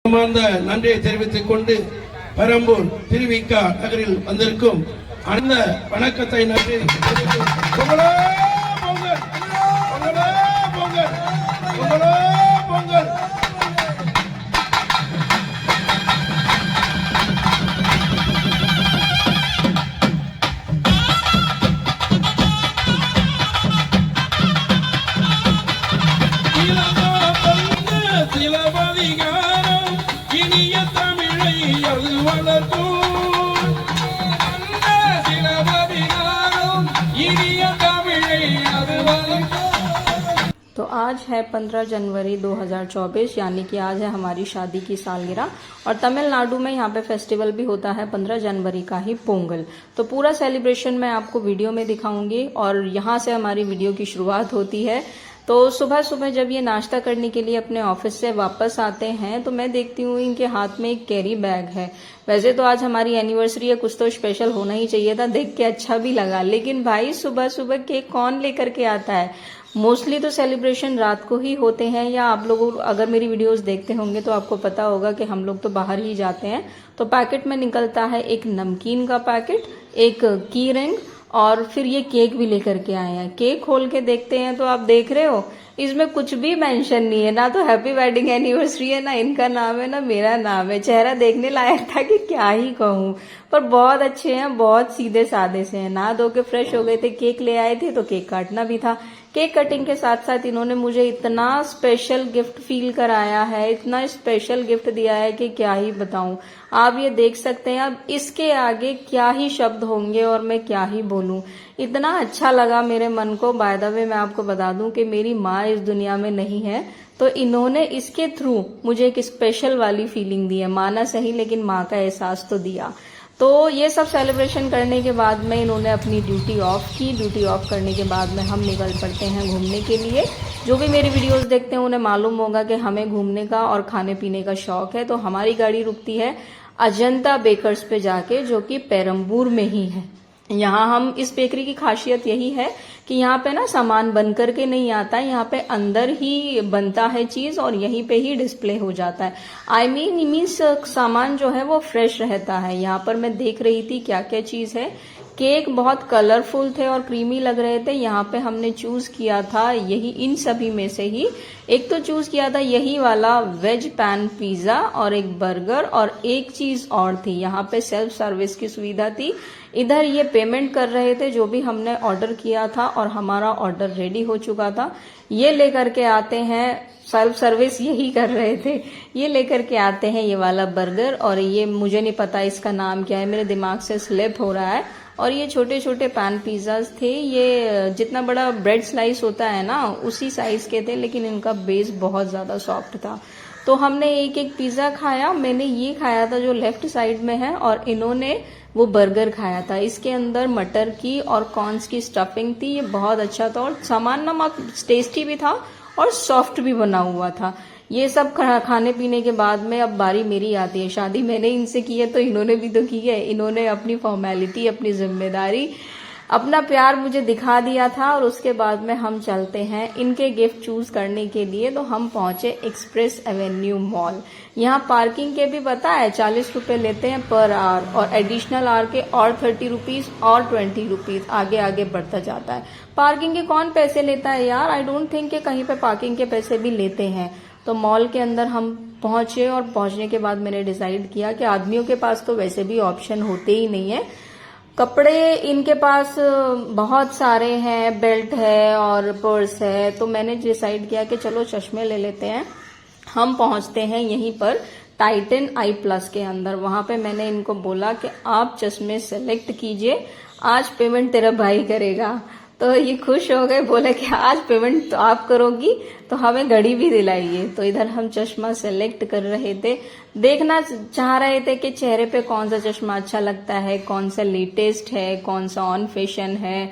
நன்றியை தெரிவித்துக் கொண்டு பெரம்பூர் திருவிக நகரில் வந்திருக்கும் அந்த வணக்கத்தை நன்றி பொங்கலோ பொங்கல் பொங்கலோ பொங்கல் பொங்கலோ பொங்கல் சிலப்பதிகாரம் இனிய தமிழை அது வளர்க்கும் சிலப்பதிகாரம் இனிய தமிழை அது வளர்க்கும்। तो आज है 15 जनवरी 2024 यानी कि आज है हमारी शादी की सालगिरह और तमिलनाडु में यहाँ पे फेस्टिवल भी होता है 15 जनवरी का ही पोंगल। तो पूरा सेलिब्रेशन मैं आपको वीडियो में दिखाऊंगी और यहाँ से हमारी वीडियो की शुरुआत होती है। तो सुबह सुबह जब ये नाश्ता करने के लिए अपने ऑफिस से वापस आते हैं तो मैं देखती हूँ इनके हाथ में एक कैरी बैग है। वैसे तो आज हमारी एनिवर्सरी है, कुछ तो स्पेशल होना ही चाहिए था, देख के अच्छा भी लगा, लेकिन भाई सुबह सुबह केक कौन लेकर के आता है। मोस्टली तो सेलिब्रेशन रात को ही होते हैं, या आप लोग अगर मेरी वीडियोस देखते होंगे तो आपको पता होगा कि हम लोग तो बाहर ही जाते हैं। तो पैकेट में निकलता है एक नमकीन का पैकेट, एक की रिंग और फिर ये केक भी लेकर के आए हैं। केक खोल के देखते हैं तो आप देख रहे हो इसमें कुछ भी मेंशन नहीं है, ना तो हैप्पी वेडिंग एनिवर्सरी है, ना इनका नाम है, ना मेरा नाम है। चेहरा देखने लायक था कि क्या ही कहूँ, पर बहुत अच्छे हैं, बहुत सीधे साधे से हैं। नहा धो के फ्रेश हो गए थे, केक ले आए थे तो केक काटना भी था। केक कटिंग के साथ साथ इन्होंने मुझे इतना स्पेशल गिफ्ट फील कराया है, इतना स्पेशल गिफ्ट दिया है कि क्या ही बताऊं। आप ये देख सकते हैं, अब इसके आगे क्या ही शब्द होंगे और मैं क्या ही बोलूं। इतना अच्छा लगा मेरे मन को। बाय द वे मैं आपको बता दूं कि मेरी माँ इस दुनिया में नहीं है, तो इन्होंने इसके थ्रू मुझे एक स्पेशल वाली फीलिंग दी है। माँ ना सही लेकिन माँ का एहसास तो दिया। तो ये सब सेलिब्रेशन करने के बाद में इन्होंने अपनी ड्यूटी ऑफ की। ड्यूटी ऑफ करने के बाद में हम निकल पड़ते हैं घूमने के लिए। जो भी मेरी वीडियोस देखते हैं उन्हें मालूम होगा कि हमें घूमने का और खाने पीने का शौक है। तो हमारी गाड़ी रुकती है अजंता बेकर्स पे जाके, जो कि पेरम्बूर में ही है। यहाँ हम इस बेकरी की खासियत यही है कि यहाँ पे ना सामान बन करके नहीं आता है, यहाँ पे अंदर ही बनता है चीज और यहीं पे ही डिस्प्ले हो जाता है। आई मीन्स सामान जो है वो फ्रेश रहता है। यहाँ पर मैं देख रही थी क्या क्या चीज है। केक बहुत कलरफुल थे और क्रीमी लग रहे थे। यहाँ पे हमने चूज किया था यही, इन सभी में से ही एक तो चूज किया था यही वाला वेज पैन पिज्जा और एक बर्गर, और एक चीज और थी, यहाँ पे सेल्फ सर्विस की सुविधा थी। इधर ये पेमेंट कर रहे थे जो भी हमने ऑर्डर किया था और हमारा ऑर्डर रेडी हो चुका था। ये लेकर के आते हैं, सेल्फ सर्विस यही कर रहे थे, ये लेकर के आते हैं ये वाला बर्गर, और ये मुझे नहीं पता इसका नाम क्या है, मेरे दिमाग से स्लिप हो रहा है। और ये छोटे छोटे पैन पिज्जाज थे, ये जितना बड़ा ब्रेड स्लाइस होता है ना उसी साइज के थे, लेकिन इनका बेस बहुत ज्यादा सॉफ्ट था। तो हमने एक एक पिज्जा खाया। मैंने ये खाया था जो लेफ्ट साइड में है, और इन्होंने वो बर्गर खाया था। इसके अंदर मटर की और कॉर्न्स की स्टफिंग थी। ये बहुत अच्छा था और सामान ना टेस्टी भी था और सॉफ्ट भी बना हुआ था। ये सब खाने पीने के बाद में अब बारी मेरी आती है। शादी मैंने इनसे की है तो इन्होंने भी तो की है। इन्होंने अपनी फॉर्मेलिटी, अपनी जिम्मेदारी, अपना प्यार मुझे दिखा दिया था, और उसके बाद में हम चलते हैं इनके गिफ्ट चूज करने के लिए। तो हम पहुंचे एक्सप्रेस एवेन्यू मॉल। यहाँ पार्किंग के भी पता है 40 रुपए लेते हैं पर आवर, और एडिशनल आवर के और 30 रुपीज और 20 रुपीज आगे आगे बढ़ता जाता है। पार्किंग के कौन पैसे लेता है यार, आई डोंट थिंक कि कहीं पे पार्किंग के पैसे भी लेते हैं। तो मॉल के अंदर हम पहुंचे, और पहुंचने के बाद मैंने डिसाइड किया कि आदमियों के पास तो वैसे भी ऑप्शन होते ही नहीं है। कपड़े इनके पास बहुत सारे हैं, बेल्ट है और पर्स है। तो मैंने डिसाइड किया कि चलो चश्मे ले लेते हैं। हम पहुंचते हैं यहीं पर टाइटन आई प्लस के अंदर। वहां पे मैंने इनको बोला कि आप चश्मे सेलेक्ट कीजिए, आज पेमेंट तेरा भाई करेगा। तो ये खुश हो गए, बोले कि आज पेमेंट तो आप करोगी तो हमें घड़ी भी दिलाइए। तो इधर हम चश्मा सेलेक्ट कर रहे थे, देखना चाह रहे थे कि चेहरे पे कौन सा चश्मा अच्छा लगता है, कौन सा लेटेस्ट है, कौन सा ऑन फैशन है।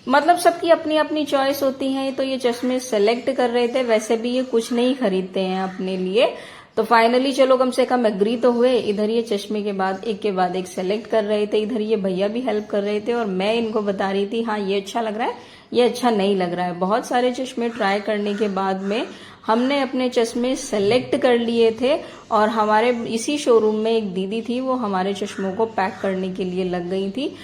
मतलब सबकी अपनी अपनी चॉइस होती है। तो ये चश्मे सेलेक्ट कर रहे थे। वैसे भी ये कुछ नहीं खरीदते हैं अपने लिए, तो फाइनली चलो कम से कम एग्री तो हुए। इधर ये चश्मे के बाद एक सेलेक्ट कर रहे थे, इधर ये भैया भी हेल्प कर रहे थे, और मैं इनको बता रही थी हाँ ये अच्छा लग रहा है, ये अच्छा नहीं लग रहा है। बहुत सारे चश्मे ट्राई करने के बाद में हमने अपने चश्मे सेलेक्ट कर लिए थे और हमारे इसी शोरूम में एक दीदी थी, वो हमारे चश्मों को पैक करने के लिए लग गई थी।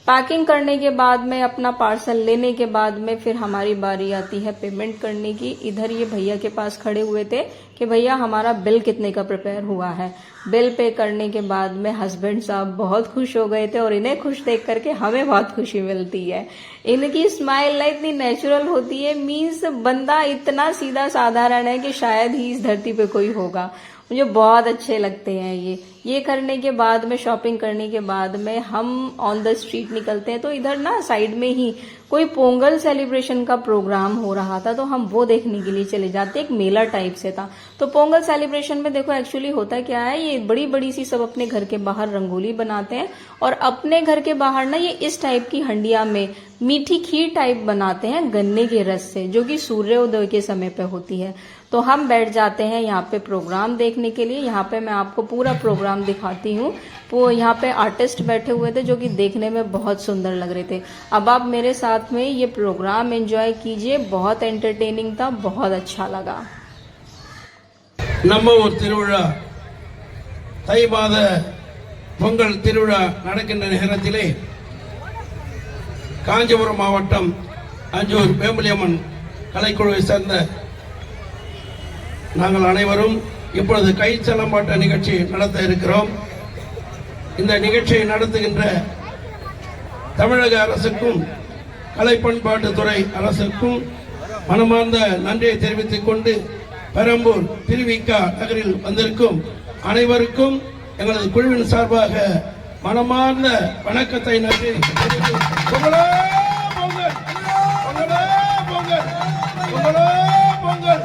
पैकिंग करने के बाद में अपना पार्सल लेने के बाद में फिर हमारी बारी आती है पेमेंट करने की। इधर ये भैया के पास खड़े हुए थे कि भैया हमारा बिल कितने का प्रिपेयर हुआ है। बिल पे करने के बाद में हस्बैंड साहब बहुत खुश हो गए थे और इन्हें खुश देख करके हमें बहुत खुशी मिलती है। इनकी स्माइल ना इतनी नेचुरल होती है, मीन्स बंदा इतना सीधा साधारण है कि शायद ही इस धरती पे कोई होगा। मुझे बहुत अच्छे लगते हैं ये करने के बाद में, शॉपिंग करने के बाद में हम ऑन द स्ट्रीट निकलते हैं तो इधर ना साइड में ही कोई पोंगल सेलिब्रेशन का प्रोग्राम हो रहा था, तो हम वो देखने के लिए चले जाते। एक मेला टाइप से था। तो पोंगल सेलिब्रेशन में देखो एक्चुअली होता क्या है, ये बड़ी बड़ी सी सब अपने घर के बाहर रंगोली बनाते हैं और अपने घर के बाहर ना ये इस टाइप की हंडिया में मीठी खीर टाइप बनाते हैं गन्ने के रस से, जो कि सूर्योदय के समय पे होती है। तो हम बैठ जाते हैं यहाँ पे प्रोग्राम देखने के लिए। यहाँ पे मैं आपको पूरा प्रोग्राम दिखाती हूँ। वो यहाँ पे आर्टिस्ट बैठे हुए थे जो कि देखने में बहुत सुंदर लग रहे थे। अब आप मेरे साथ में ये प्रोग्राम एंजॉय कीजिए, बहुत एंटरटेनिंग था, बहुत अच्छा लगा। நம்ம ஊர் திருவிழா தை மாத பொங்கல் திருவிழா நடக்கின்ற நேரத்திலே காஞ்சிபுரம் மாவட்டம் அஞ்சூர் வேம்புலியம்மன் கலைக்குழுவை சேர்ந்த நாங்கள் அனைவரும் இப்பொழுது கைச்சலம்பாட்ட நிகழ்ச்சி நடத்த இருக்கிறோம். இந்த நிகழ்ச்சியை நடத்துகின்ற தமிழக அரசுக்கும் கலை பண்பாட்டுத்துறை அரசுக்கும் மனமார்ந்த நன்றியை தெரிவித்துக் கொண்டு பெரம்பூர் திருவிக நகரில் வந்திருக்கும் அனைவருக்கும் எங்களது குழுவின் சார்பாக மனமார்ந்த வணக்கத்தை நன்றி. பொங்கலோ பொங்கல், பொங்கலோ பொங்கல், பொங்கலோ பொங்கல்.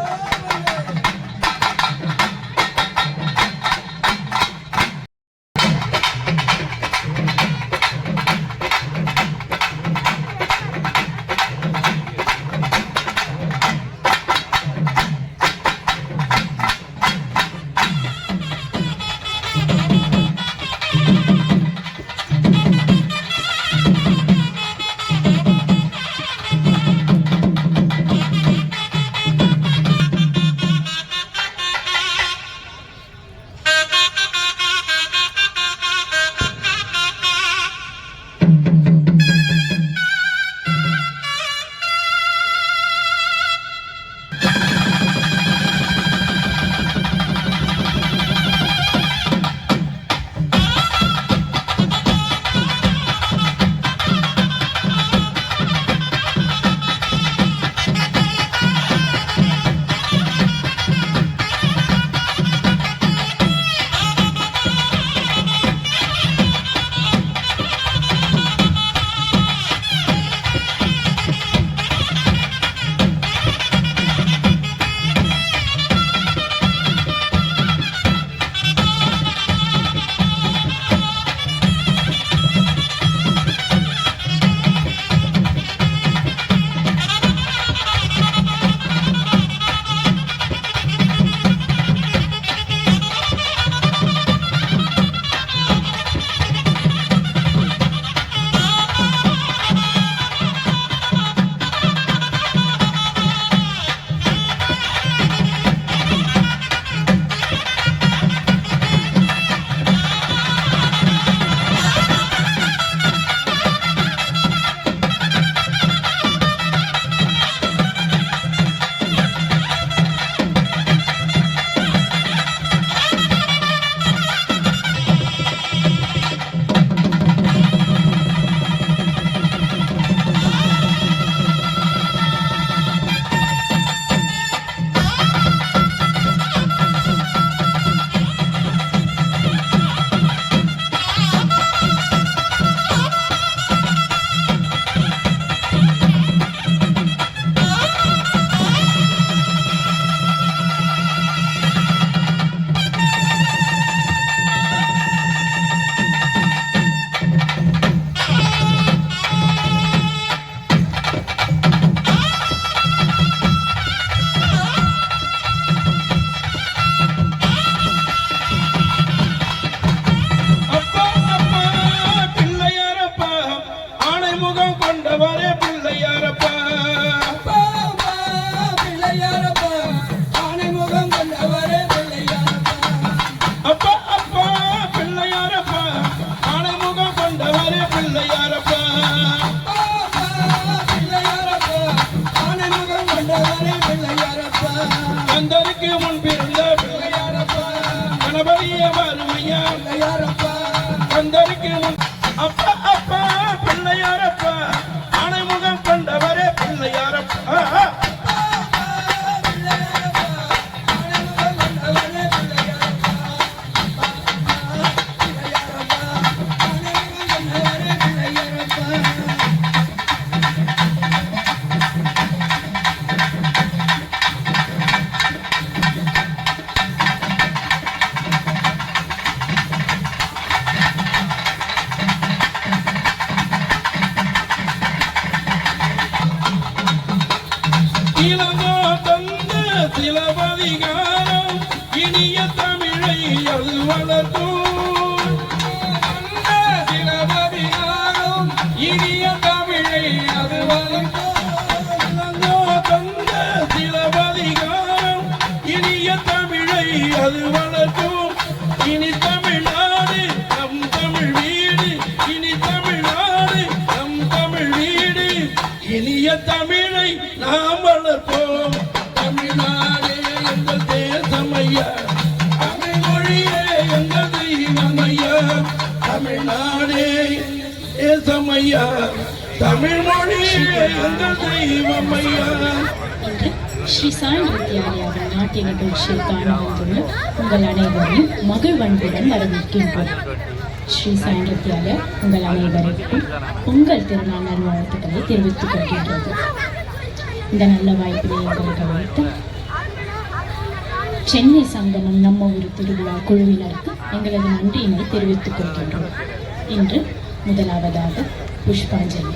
கணபதிய வறுமையா கந்தருக்கு அப்பா அப்பா பிள்ளையாரப்பா ஆணைமுகம் கொண்டவரே பிள்ளையாரப்பா இளங்கோ தந்த சிலப்பதிகாரம் இனிய தமிழை அது வளர்த்தோம் சிலப்பதிகாரம் இனிய தமிழை அது வளர்த்தோம் இளங்கோ தந்த சிலப்பதிகாரம் இனிய தமிழை அது வளர்த்தோம் இனி தமிழ்நாடு நம் தமிழ் வீடு இனி தமிழ்நாடு நம் தமிழ் வீடு இனிய தமிழை நாம் வளர்ப்போம் தமிழ்நாடே எங்கள் தேசமையா தமிழ் மொழியே எங்கள் தெய்வமையா தமிழ்நாடே தேசமையா தமிழ் மொழியே எங்கள் தெய்வமையா ஸ்ரீ சாய் வித்யாலயாவின் நாட்டிய நிகழ்ச்சியை காண வந்துள்ள உங்கள் அனைவரையும் மகிழ்வன்புடன் வரவேற்கின்றோம். ஸ்ரீ சாய் வித்யாலயா உங்கள் அனைவருக்கும் உங்கள் திருநாள் நல்வாழ்த்துக்களை தெரிவித்துக் கொள்கின்றது. இந்த நல்ல வாய்ப்பினை எங்களுக்கு அளித்து சென்னை சங்கமம் நம்ம ஒரு திருவிழா குழுவினருக்கு எங்களது நன்றியினை தெரிவித்துக் கொள்கின்றோம். இன்று முதலாவதாக புஷ்பாஞ்சலி.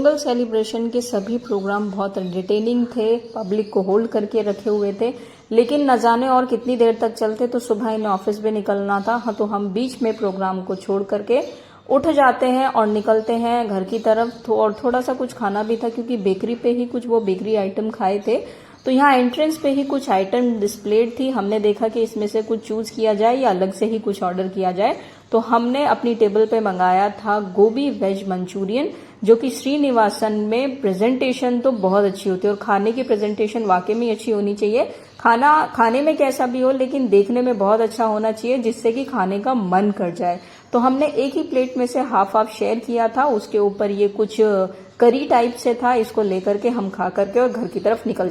पोंगल सेलिब्रेशन के सभी प्रोग्राम बहुत एंटरटेनिंग थे, पब्लिक को होल्ड करके रखे हुए थे, लेकिन न जाने और कितनी देर तक चलते। तो सुबह इन्हें ऑफिस भी निकलना था, हाँ, तो हम बीच में प्रोग्राम को छोड़ करके उठ जाते हैं और निकलते हैं घर की तरफ। और थोड़ा सा कुछ खाना भी था, क्योंकि बेकरी पे ही कुछ वो बेकरी आइटम खाए थे। तो यहाँ एंट्रेंस पे ही कुछ आइटम डिस्प्लेड थी। हमने देखा कि इसमें से कुछ चूज किया जाए या अलग से ही कुछ ऑर्डर किया जाए। तो हमने अपनी टेबल पे मंगाया था गोभी वेज मंचूरियन, जो कि श्रीनिवासन में प्रेजेंटेशन तो बहुत अच्छी होती है और खाने की प्रेजेंटेशन वाकई में अच्छी होनी चाहिए। खाना खाने में कैसा भी हो, लेकिन देखने में बहुत अच्छा होना चाहिए, जिससे कि खाने का मन कर जाए। तो हमने एक ही प्लेट में से हाफ हाफ शेयर किया था। उसके ऊपर ये कुछ करी टाइप से था, इसको लेकर के हम खा करके और घर की तरफ निकल